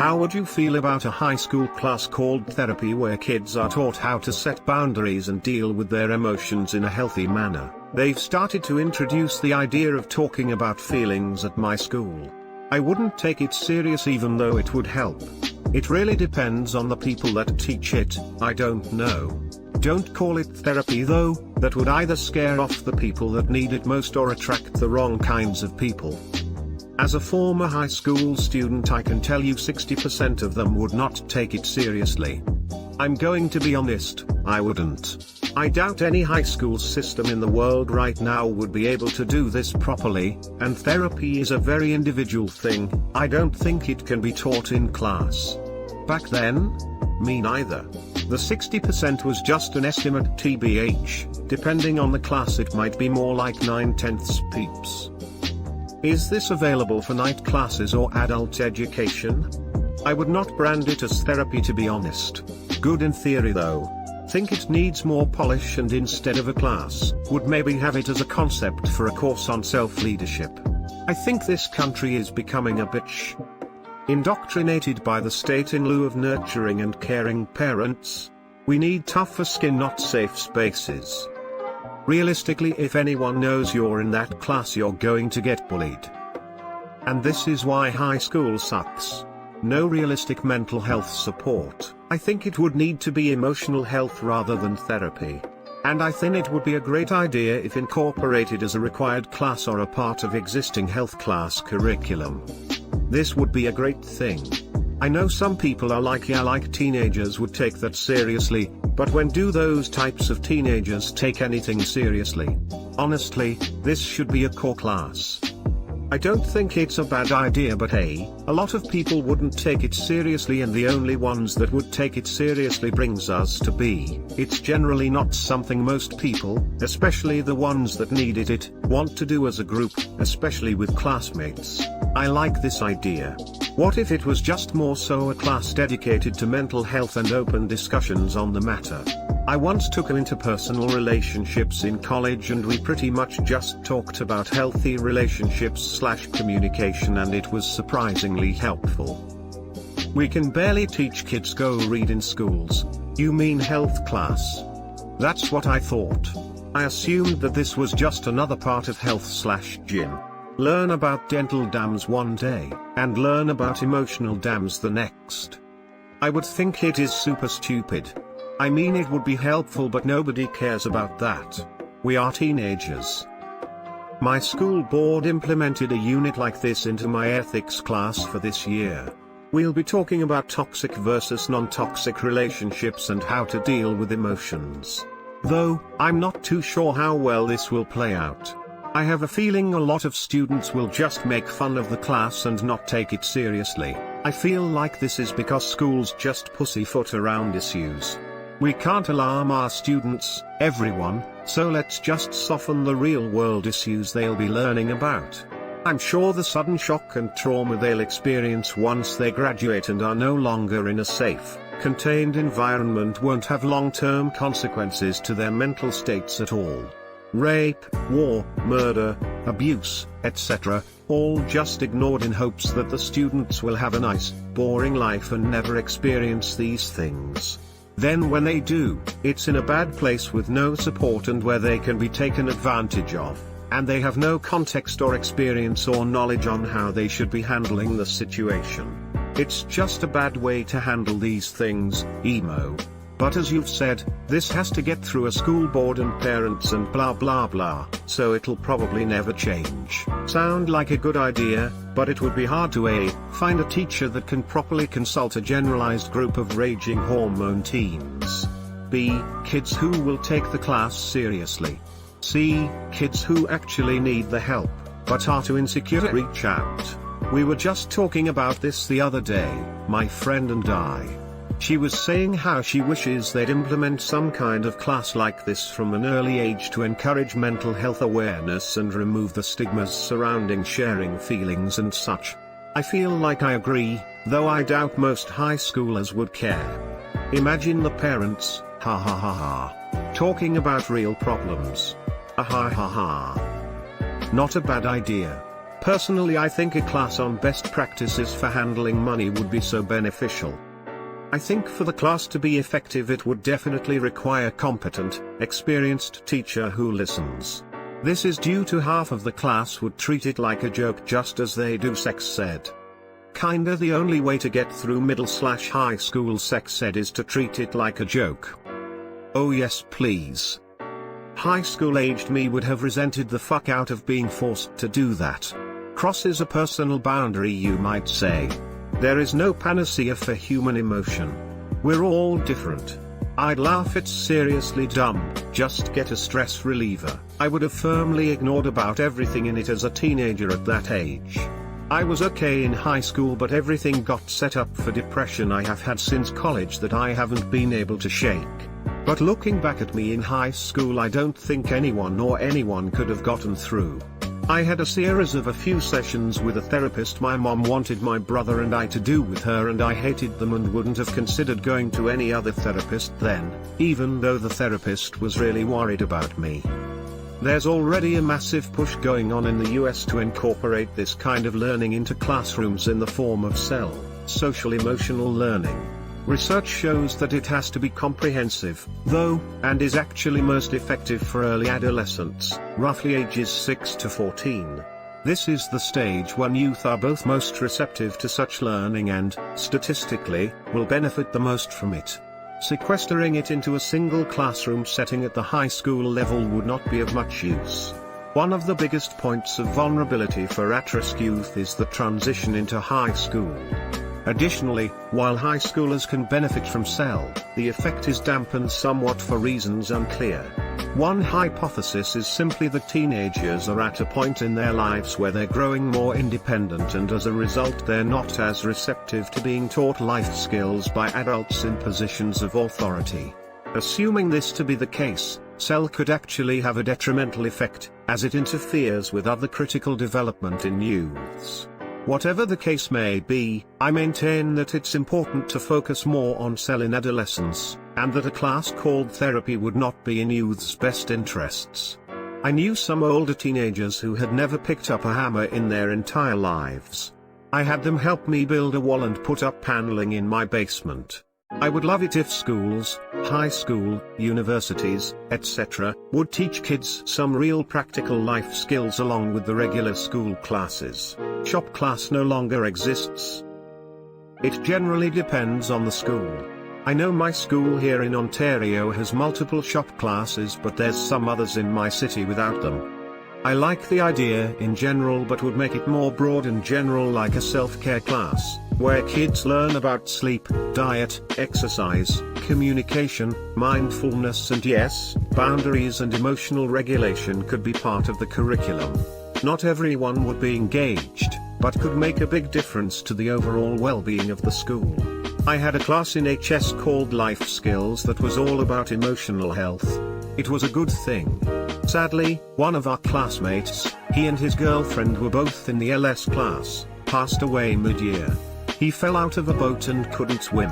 How would you feel about a high school class called therapy where kids are taught how to set boundaries and deal with their emotions in a healthy manner? They've started to introduce the idea of talking about feelings at my school. I wouldn't take it serious even though it would help. It really depends on the people that teach it. I don't know. Don't call it therapy though, that would either scare off the people that need it most or attract the wrong kinds of people. As a former high school student, I can tell you 60% of them would not take it seriously. I'm going to be honest, I wouldn't. I doubt any high school system in the world right now would be able to do this properly, and therapy is a very individual thing. I don't think it can be taught in class. Back then? Me neither. The 60% was just an estimate tbh, depending on the class it might be more like 9/10 peeps. Is this available for night classes or adult education? I would not brand it as therapy, to be honest. Good in theory though. Think it needs more polish, and instead of a class, would maybe have it as a concept for a course on self-leadership. I think this country is becoming a bitch. Indoctrinated by the state in lieu of nurturing and caring parents. We need tougher skin, not safe spaces. Realistically, if anyone knows you're in that class, you're going to get bullied. And this is why high school sucks. No realistic mental health support. I think it would need to be emotional health rather than therapy. And I think it would be a great idea if incorporated as a required class or a part of existing health class curriculum. This would be a great thing. I know some people are like, yeah, like teenagers would take that seriously, but when do those types of teenagers take anything seriously? Honestly, this should be a core class. I don't think it's a bad idea, but hey, a lot of people wouldn't take it seriously, and the only ones that would take it seriously brings us to B. It's generally not something most people, especially the ones that needed it, want to do as a group, especially with classmates. I like this idea. What if it was just more so a class dedicated to mental health and open discussions on the matter? I once took interpersonal relationships in college, and we pretty much just talked about healthy relationships/communication, and it was surprisingly helpful. We can barely teach kids go read in schools. You mean health class? That's what I thought. I assumed that this was just another part of health/gym. Learn about dental dams one day, and learn about emotional dams the next. I would think it is super stupid. I mean, it would be helpful, but nobody cares about that. We are teenagers. My school board implemented a unit like this into my ethics class for this year. We'll be talking about toxic versus non-toxic relationships and how to deal with emotions. Though, I'm not too sure how well this will play out. I have a feeling a lot of students will just make fun of the class and not take it seriously. I feel like this is because schools just pussyfoot around issues. We can't alarm our students, everyone, so let's just soften the real-world issues they'll be learning about. I'm sure the sudden shock and trauma they'll experience once they graduate and are no longer in a safe, contained environment won't have long-term consequences to their mental states at all. Rape, war, murder, abuse, etc., all just ignored in hopes that the students will have a nice, boring life and never experience these things. Then when they do, it's in a bad place with no support and where they can be taken advantage of, and they have no context or experience or knowledge on how they should be handling the situation. It's just a bad way to handle these things, emo. But as you've said, this has to get through a school board and parents and blah blah blah, so it'll probably never change. Sound like a good idea, but it would be hard to A. find a teacher that can properly consult a generalized group of raging hormone teens. B. Kids who will take the class seriously. C. Kids who actually need the help, but are too insecure to reach out. We were just talking about this the other day, my friend and I. She was saying how she wishes they'd implement some kind of class like this from an early age to encourage mental health awareness and remove the stigmas surrounding sharing feelings and such. I feel like I agree, though I doubt most high schoolers would care. Imagine the parents, ha ha ha ha, talking about real problems. Ha ha ha ha. Not a bad idea. Personally, I think a class on best practices for handling money would be so beneficial. I think for the class to be effective it would definitely require competent, experienced teacher who listens. This is due to half of the class would treat it like a joke just as they do sex ed. Kinda the only way to get through middle/high school sex ed is to treat it like a joke. Oh yes please. High school aged me would have resented the fuck out of being forced to do that. Crosses a personal boundary, you might say. There is no panacea for human emotion. We're all different. I'd laugh, it's seriously dumb, just get a stress reliever. I would have firmly ignored about everything in it as a teenager at that age. I was okay in high school, but everything got set up for depression I have had since college that I haven't been able to shake. But looking back at me in high school, I don't think anyone could have gotten through. I had a series of a few sessions with a therapist my mom wanted my brother and I to do with her, and I hated them and wouldn't have considered going to any other therapist then, even though the therapist was really worried about me. There's already a massive push going on in the US to incorporate this kind of learning into classrooms in the form of social emotional learning. Research shows that it has to be comprehensive, though, and is actually most effective for early adolescents, roughly ages 6 to 14. This is the stage when youth are both most receptive to such learning and, statistically, will benefit the most from it. Sequestering it into a single classroom setting at the high school level would not be of much use. One of the biggest points of vulnerability for at-risk youth is the transition into high school. Additionally, while high schoolers can benefit from the effect is dampened somewhat for reasons unclear. One hypothesis is simply that teenagers are at a point in their lives where they're growing more independent, and as a result they're not as receptive to being taught life skills by adults in positions of authority. Assuming this to be the case, could actually have a detrimental effect, as it interferes with other critical development in youths. Whatever the case may be, I maintain that it's important to focus more on in adolescence, and that a class called therapy would not be in youth's best interests. I knew some older teenagers who had never picked up a hammer in their entire lives. I had them help me build a wall and put up paneling in my basement. I would love it if schools, high school, universities, etc., would teach kids some real practical life skills along with the regular school classes. Shop class no longer exists. It generally depends on the school. I know my school here in Ontario has multiple shop classes, but there's some others in my city without them. I like the idea in general, but would make it more broad and general, like a self-care class, where kids learn about sleep, diet, exercise, communication, mindfulness, and yes, boundaries and emotional regulation could be part of the curriculum. Not everyone would be engaged, but could make a big difference to the overall well-being of the school. I had a class in HS called Life Skills that was all about emotional health. It was a good thing. Sadly, one of our classmates, he and his girlfriend were both in the LS class, passed away mid-year. He fell out of a boat and couldn't swim.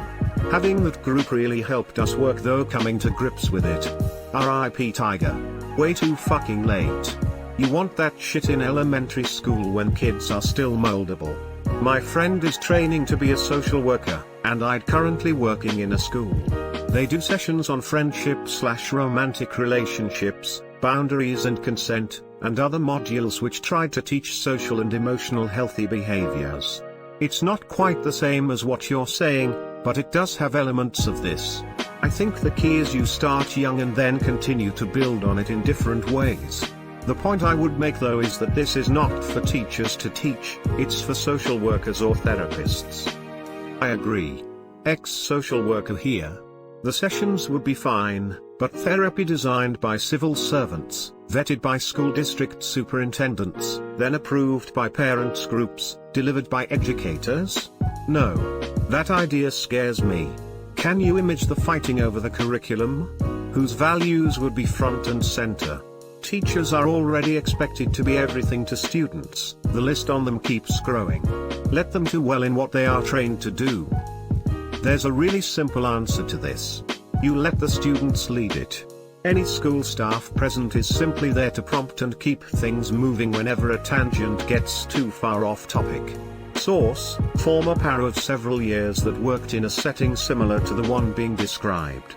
Having that group really helped us work though coming to grips with it. RIP Tiger. Way too fucking late. You want that shit in elementary school when kids are still moldable. My friend is training to be a social worker, and I'd currently working in a school. They do sessions on friendship/romantic relationships, boundaries and consent, and other modules which try to teach social and emotional healthy behaviors. It's not quite the same as what you're saying, but it does have elements of this. I think the key is you start young and then continue to build on it in different ways. The point I would make though is that this is not for teachers to teach, it's for social workers or therapists. I agree. Ex-social worker here. The sessions would be fine, but therapy designed by civil servants, vetted by school district superintendents, then approved by parents groups, delivered by educators? No. That idea scares me. Can you image the fighting over the curriculum? Whose values would be front and center? Teachers are already expected to be everything to students, the list on them keeps growing. Let them do well in what they are trained to do. There's a really simple answer to this. You let the students lead it. Any school staff present is simply there to prompt and keep things moving whenever a tangent gets too far off topic. Source: former para of several years that worked in a setting similar to the one being described.